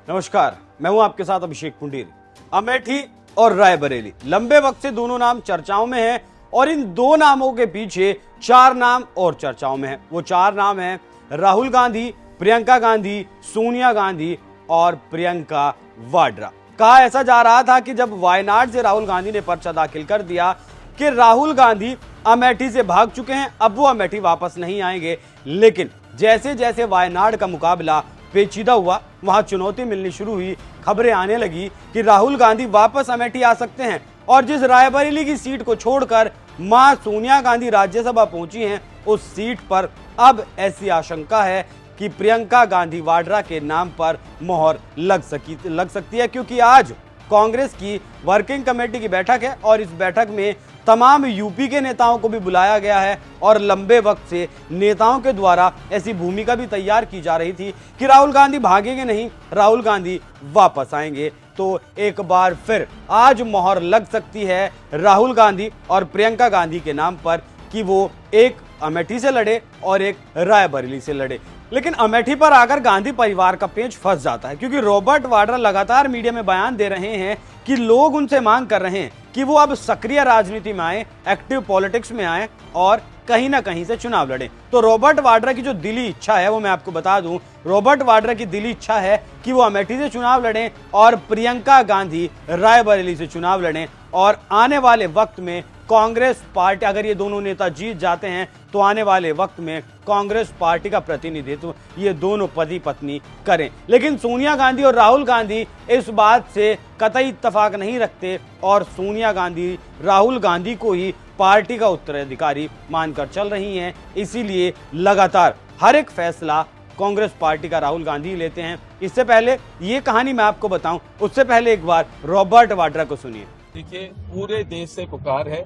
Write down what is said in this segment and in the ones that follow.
नमस्कार, मैं हूं आपके साथ अभिषेक पुंडीर। अमेठी और रायबरेली लंबे वक्त से दोनों नाम चर्चाओं में हैं और इन दो नामों के पीछे चार नाम और चर्चाओं में हैं। वो चार नाम हैं राहुल गांधी, प्रियंका गांधी, सोनिया गांधी और प्रियंका वाड्रा। कहा ऐसा जा रहा था कि जब वायनाड से राहुल गांधी ने पर्चा दाखिल कर दिया कि राहुल गांधी अमेठी से भाग चुके हैं, अब वो अमेठी वापस नहीं आएंगे। लेकिन जैसे जैसे वायनाड का मुकाबला पेचीदा हुआ, वहां चुनौती मिलनी शुरू हुई, खबरें आने लगी कि राहुल गांधी वापस अमेठी आ सकते हैं। और जिस रायबरेली की सीट को छोड़कर मां सोनिया गांधी राज्यसभा पहुंची हैं, उस सीट पर अब ऐसी आशंका है कि प्रियंका गांधी वाड्रा के नाम पर मोहर लग सकती है, क्योंकि आज कांग्रेस की वर्किंग कमेटी की बैठक है और इस बैठक में तमाम यूपी के नेताओं को भी बुलाया गया है और लंबे वक्त से नेताओं के द्वारा ऐसी भूमिका भी तैयार की जा रही थी कि राहुल गांधी भागेंगे नहीं, राहुल गांधी वापस आएंगे। तो एक बार फिर आज मोहर लग सकती है राहुल गांधी और प्रियंका गांधी के नाम पर कि वो एक अमेठी से लड़े और एक रायबरेली से लड़े। लेकिन अमेठी पर आकर गांधी परिवार का पेंच फंस जाता है, क्योंकि रॉबर्ट वाड्रा लगातार मीडिया में बयान दे रहे हैं कि लोग उनसे मांग कर रहे हैं कि वो अब सक्रिय राजनीति में आए, एक्टिव पॉलिटिक्स में आए और कहीं ना कहीं से चुनाव लड़े। तो रॉबर्ट वाड्रा की जो दिली इच्छा है वो मैं आपको बता दूं, रॉबर्ट वाड्रा की दिली इच्छा है कि वो अमेठी से चुनाव लड़ें और प्रियंका गांधी रायबरेली से चुनाव लड़ें। और आने वाले वक्त में कांग्रेस पार्टी, अगर ये दोनों नेता जीत जाते हैं तो आने वाले वक्त में कांग्रेस पार्टी का प्रतिनिधित्व ये दोनों पति पत्नी करें। लेकिन सोनिया गांधी और राहुल गांधी इस बात से कतई इत्तेफाक नहीं रखते और सोनिया गांधी राहुल गांधी को ही पार्टी का उत्तराधिकारी मानकर चल रही हैं। इसीलिए लगातार हर एक फैसला कांग्रेस पार्टी का राहुल गांधी लेते हैं। इससे पहले ये कहानी मैं आपको बताऊं, उससे पहले एक बार रॉबर्ट वाड्रा को सुनिए। देखिए, पूरे देश से पुकार है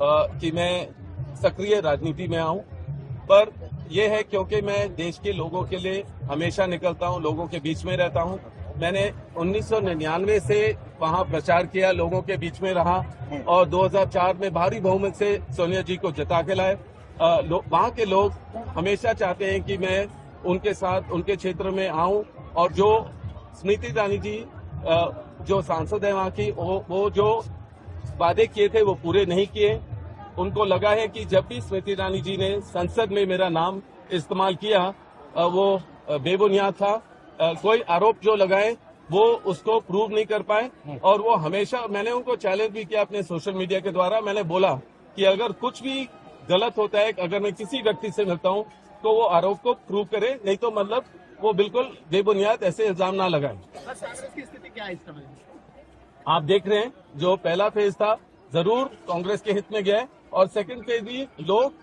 कि मैं सक्रिय राजनीति में आऊं, पर यह है क्योंकि मैं देश के लोगों के लिए हमेशा निकलता हूं, लोगों के बीच में रहता हूं। मैंने 1999 से वहां प्रचार किया, लोगों के बीच में रहा और 2004 में भारी बहुमत से सोनिया जी को जिता के लाए। वहां के लोग हमेशा चाहते हैं कि मैं उनके साथ उनके क्षेत्र में आऊं और जो स्मृति ईरानी जी जो सांसद है वहाँ की, वो जो वादे किए थे वो पूरे नहीं किए। उनको लगा है कि जब भी स्मृति ईरानी जी ने संसद में मेरा नाम इस्तेमाल किया वो बेबुनियाद था। कोई आरोप जो लगाए वो उसको प्रूव नहीं कर पाए और वो हमेशा, मैंने उनको चैलेंज भी किया अपने सोशल मीडिया के द्वारा। मैंने बोला कि अगर कुछ भी गलत होता है, अगर मैं किसी व्यक्ति से मिलता हूँ तो वो आरोप को प्रूव करे, नहीं तो मतलब वो बिल्कुल बेबुनियाद ऐसे इल्जाम ना लगाए। कांग्रेस की स्थिति क्या है इस समय? आप देख रहे हैं जो पहला फेज था जरूर कांग्रेस के हित में गया है और सेकंड फेज भी लोग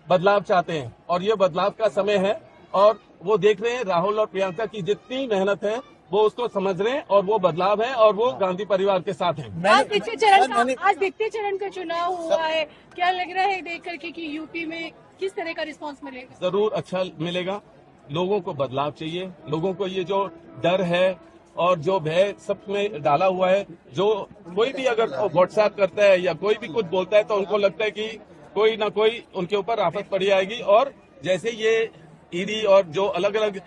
बदलाव चाहते हैं और ये बदलाव का समय है और वो देख रहे हैं राहुल और प्रियंका की जितनी मेहनत है वो उसको समझ रहे हैं और वो बदलाव है और वो गांधी परिवार के साथ है। आज द्वितीय चरण का चुनाव हुआ है, क्या लग रहा है देख करके कि यूपी में किस तरह का रिस्पांस मिलेगा? जरूर अच्छा मिलेगा। लोगों को बदलाव चाहिए, लोगों को ये जो डर है और जो भय सब में डाला हुआ है, जो कोई भी अगर व्हाट्सएप करता है या कोई भी कुछ बोलता है तो उनको लगता है कि कोई ना कोई उनके ऊपर आफत पड़ी आएगी। और जैसे ये ईडी और जो अलग अलग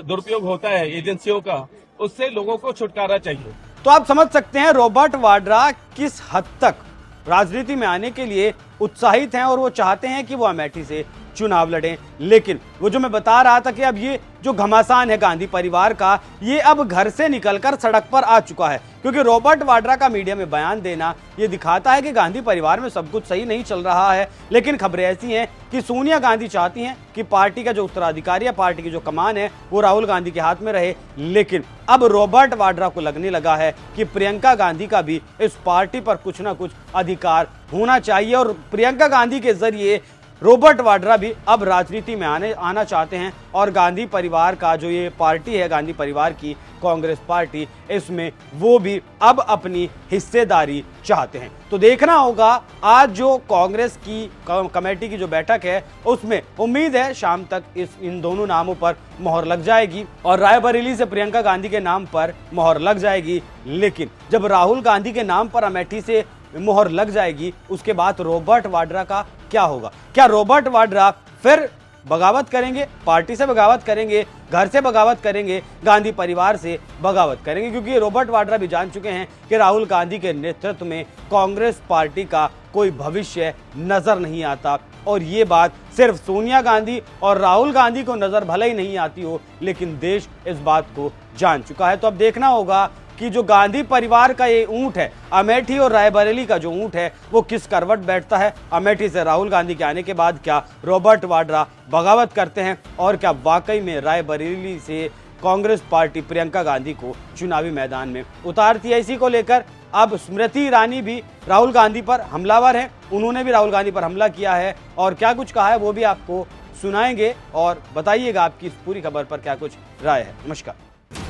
दुरुपयोग होता है एजेंसियों का, उससे लोगों को छुटकारा चाहिए। तो आप समझ सकते हैं रॉबर्ट वाड्रा किस हद तक राजनीति में आने के लिए उत्साहित हैं और वो चाहते हैं कि वो अमेठी से चुनाव लड़ें। लेकिन वो जो मैं बता रहा था कि अब ये जो घमासान है गांधी परिवार का, ये अब घर से निकलकर सड़क पर आ चुका है, क्योंकि रॉबर्ट वाड्रा का मीडिया में बयान देना ये दिखाता है कि गांधी परिवार में सब कुछ सही नहीं चल रहा है। लेकिन खबरें ऐसी हैं कि सोनिया गांधी चाहती हैं कि पार्टी का जो उत्तराधिकारी है, पार्टी की जो कमान है, वो राहुल गांधी के हाथ में रहे। लेकिन अब रॉबर्ट वाड्रा को लगने लगा है कि प्रियंका गांधी का भी इस पार्टी पर कुछ ना कुछ अधिकार होना चाहिए और प्रियंका गांधी के जरिए रॉबर्ट वाड्रा भी अब राजनीति में आना चाहते हैं और गांधी परिवार का जो ये पार्टी है, गांधी परिवार की कांग्रेस पार्टी, इसमें वो भी अब अपनी हिस्सेदारी चाहते हैं। तो देखना होगा आज जो कांग्रेस की कमेटी की जो बैठक है उसमें उम्मीद है शाम तक इन दोनों नामों पर मोहर लग जाएगी और रायबरेली से प्रियंका गांधी के नाम पर मोहर लग जाएगी। लेकिन जब राहुल गांधी के नाम पर अमेठी से मोहर लग जाएगी उसके बाद रॉबर्ट वाड्रा का क्या होगा? क्या रॉबर्ट वाड्रा फिर बगावत करेंगे, पार्टी से बगावत करेंगे, घर से बगावत करेंगे, गांधी परिवार से बगावत करेंगे, क्योंकि रॉबर्ट वाड्रा भी जान चुके हैं कि राहुल गांधी के नेतृत्व में कांग्रेस पार्टी का कोई भविष्य नजर नहीं आता। और ये बात सिर्फ सोनिया गांधी और राहुल गांधी को नजर भले ही नहीं आती हो, लेकिन देश इस बात को जान चुका है। तो अब देखना होगा कि जो गांधी परिवार का ये ऊंट है, अमेठी और रायबरेली का जो ऊंट है, वो किस करवट बैठता है। अमेठी से राहुल गांधी के आने के बाद क्या रॉबर्ट वाड्रा बगावत करते हैं, और क्या वाकई में रायबरेली से कांग्रेस पार्टी प्रियंका गांधी को चुनावी मैदान में उतारती है। इसी को लेकर अब स्मृति ईरानी भी राहुल गांधी पर हमलावर हैं, उन्होंने भी राहुल गांधी पर हमला किया है, और क्या कुछ कहा है वो भी आपको सुनाएंगे। और बताइएगा आपकी इस पूरी खबर पर क्या कुछ राय है। नमस्कार।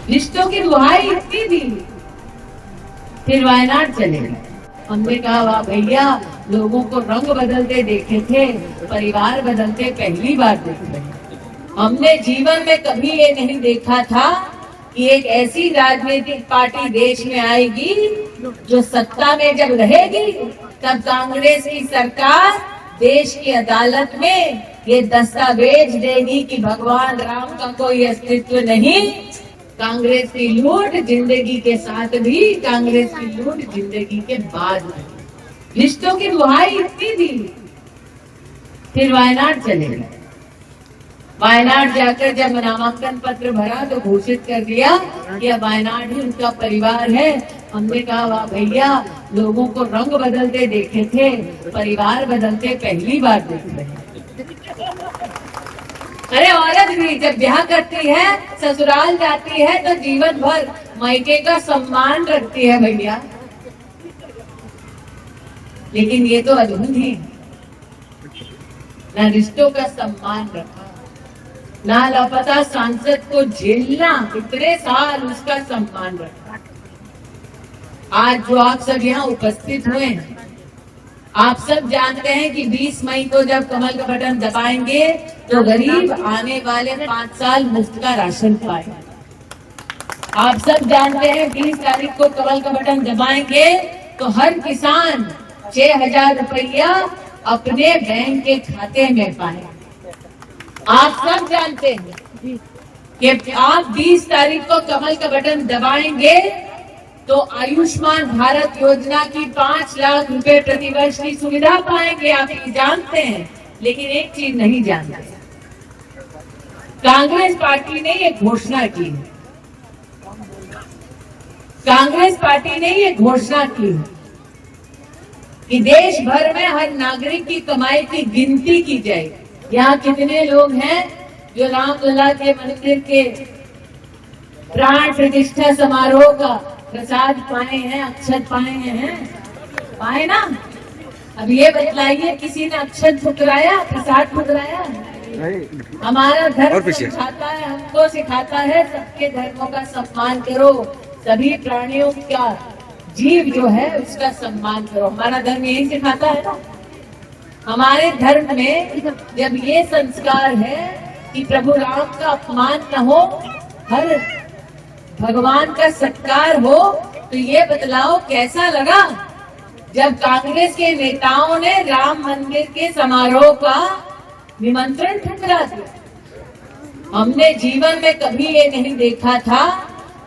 रिश्तों की दुहाई इतनी दी, फिर वायनाड चले गए। हमने कहा वाह भैया, लोगों को रंग बदलते देखे थे, परिवार बदलते पहली बार देखे। हमने जीवन में कभी ये नहीं देखा था कि एक ऐसी राजनीतिक पार्टी देश में आएगी जो सत्ता में जब रहेगी तब कांग्रेस की सरकार देश की अदालत में ये दस्तावेज देगी कि भगवान राम का कोई अस्तित्व नहीं। कांग्रेस की लूट जिंदगी के साथ भी, कांग्रेस की लूट जिंदगी के बाद भी। रिश्तों की दुहाई इतनी दी, फिर वायनाड चले गए। वायनाड जाकर जब नामांकन पत्र भरा तो घोषित कर दिया कि अब वायनाड ही उनका परिवार है। हमने कहा वाह भैया, लोगों को रंग बदलते देखे थे, परिवार बदलते पहली बार देखे। अरे औरत भी जब ब्याह करती है, ससुराल जाती है तो जीवन भर मायके का सम्मान रखती है भैया, लेकिन ये तो अधूरी है। ना रिश्तों का सम्मान रखा, ना लापता सांसद को झेलना, इतने साल उसका सम्मान रखा। आज जो आप सब यहाँ उपस्थित हुए हैं, आप सब जानते हैं कि 20 मई को जब कमल का बटन दबाएंगे तो गरीब आने वाले 5 साल मुफ्त का राशन पाएंगे। आप सब जानते हैं 20 तारीख को कमल का बटन दबाएंगे तो हर किसान 6,000 रुपया अपने बैंक के खाते में पाएगा। आप सब जानते हैं कि आप 20 तारीख को कमल का बटन दबाएंगे तो आयुष्मान भारत योजना की 5 लाख रुपए प्रतिवर्ष की सुविधा पाएंगे। आप ये जानते हैं, लेकिन एक चीज नहीं जानते, कांग्रेस पार्टी ने ये घोषणा की है। कांग्रेस पार्टी ने ये घोषणा की है कि देश भर में हर नागरिक की कमाई की गिनती की जाएगी। यहाँ कितने लोग हैं जो रामलला के मंदिर के प्राण प्रतिष्ठा समारोह का प्रसाद पाए हैं, अक्षत पाए हैं? पाए ना? अब ये बतलाइए, किसी ने अक्षत ठुकराया, प्रसाद ठुकराया? हमारा धर्म सिखाता है, हमको सिखाता है सबके धर्मों का सम्मान करो, सभी प्राणियों का, जीव जो है उसका सम्मान करो। हमारा धर्म यही सिखाता है ना। हमारे धर्म में जब ये संस्कार है कि प्रभु राम का अपमान न हो, हर भगवान का सत्कार हो, तो ये बतलाओ कैसा लगा जब कांग्रेस के नेताओं ने राम मंदिर के समारोह का निमंत्रण ठुकरा दिया। हमने जीवन में कभी ये नहीं देखा था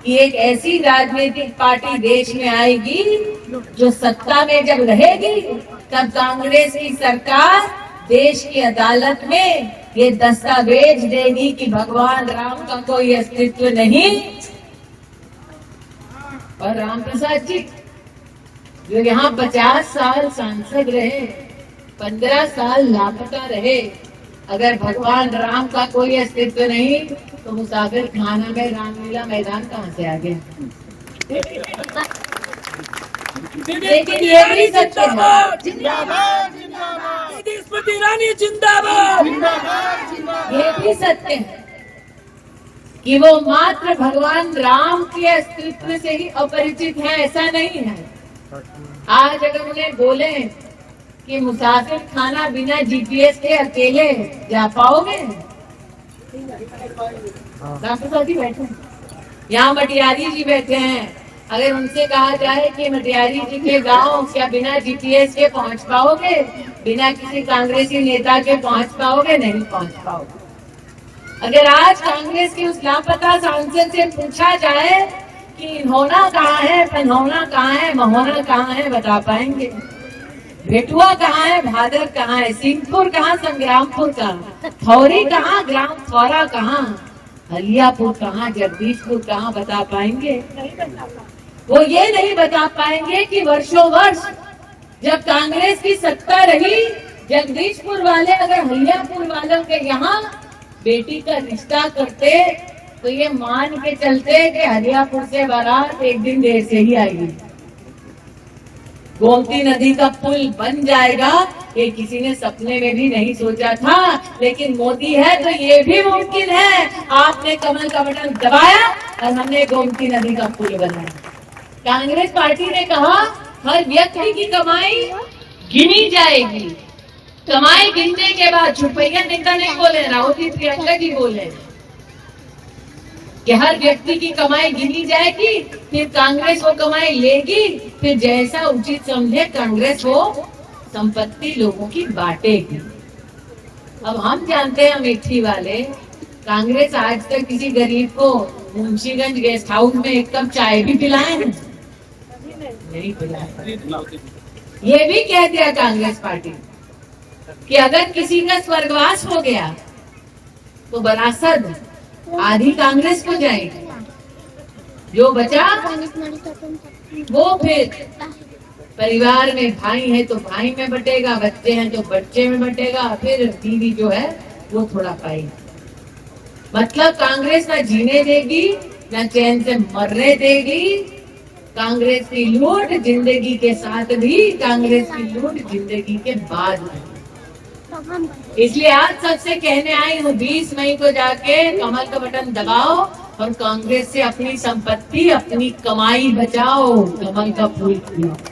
कि एक ऐसी राजनीतिक पार्टी देश में आएगी जो सत्ता में जब रहेगी तब कांग्रेस की सरकार देश की अदालत में ये दस्तावेज देगी कि भगवान राम का कोई अस्तित्व नहीं। और राम प्रसाद जी जो यहाँ 50 साल सांसद रहे, 15 साल लापता रहे, अगर भगवान राम का कोई अस्तित्व नहीं तो मुसाफिर खाना में रामलीला मैदान कहाँ से आ गया? लेकिन ये भी सत्य है, स्मृति ईरानी जिंदाबाद, ये भी सत्य है कि वो मात्र भगवान राम के अस्तित्व से ही अपरिचित है, ऐसा नहीं है। आज अगर उन्हें बोले कि मुसाफिर खाना बिना जीपीएस के अकेले जा पाओगे? राष्ट्रपति जी बैठे हैं, यहाँ मटियारी जी बैठे हैं, अगर उनसे कहा जाए कि मटियारी जी के गांव क्या बिना जीपीएस के पहुंच पाओगे? बिना किसी कांग्रेसी नेता के पहुंच पाओगे? नहीं पहुंच पाओगे। अगर आज कांग्रेस के उस लापता सांसद से पूछा जाए कि होना कहाँ है, पन्होना कहाँ है, महोना कहाँ है, बता पाएंगे? भेटुआ कहाँ है, भादर कहाँ है, सिंहपुर कहाँ, संग्रामपुर कहाँ, थौरी कहाँ, ग्राम थौरा कहाँ, हलियापुर कहाँ, जगदीशपुर कहाँ, बता पाएंगे? वो ये नहीं बता पाएंगे कि वर्षों वर्ष जब कांग्रेस की सत्ता रही, जगदीशपुर वाले अगर हलियापुर वालों के यहाँ बेटी का रिश्ता करते तो ये मान के चलते कि हलियापुर से बारात एक दिन देर से ही आएगी। गोमती नदी का पुल बन जाएगा, ये किसी ने सपने में भी नहीं सोचा था, लेकिन मोदी है तो ये भी मुमकिन है। आपने कमल का बटन दबाया और हमने गोमती नदी का पुल बनाया। कांग्रेस पार्टी ने कहा हर व्यक्ति की कमाई गिनी जाएगी। कमाई गिनने के बाद छुपैया नेता नहीं बोले, राहुल जी प्रियंका जी बोले कि हर व्यक्ति की कमाई गिनी जाएगी, फिर कांग्रेस वो कमाई लेगी, फिर जैसा उचित समझे कांग्रेस वो संपत्ति लोगों की बांटेगी। अब हम जानते हैं अमेठी वाले, कांग्रेस आज तक किसी गरीब को मुंशीगंज गेस्ट हाउस में एक कप चाय भी पिलाए नहीं पिलाए। ये भी कह दिया कांग्रेस पार्टी कि अगर किसी का स्वर्गवास हो गया तो विरासत आधी कांग्रेस को जाएगी, जो बचा वो फिर परिवार में भाई है तो भाई में बटेगा, बच्चे हैं तो बच्चे में बटेगा, फिर बीवी जो है वो थोड़ा पाएगी। मतलब कांग्रेस ना जीने देगी ना चैन से मरने देगी। कांग्रेस की लूट जिंदगी के साथ भी, कांग्रेस की लूट जिंदगी के बाद भी। इसलिए आज सबसे कहने आई हूँ 20 मई को जाके कमल का बटन दबाओ और कांग्रेस से अपनी संपत्ति, अपनी कमाई बचाओ, कमल का फूल खिलाओ।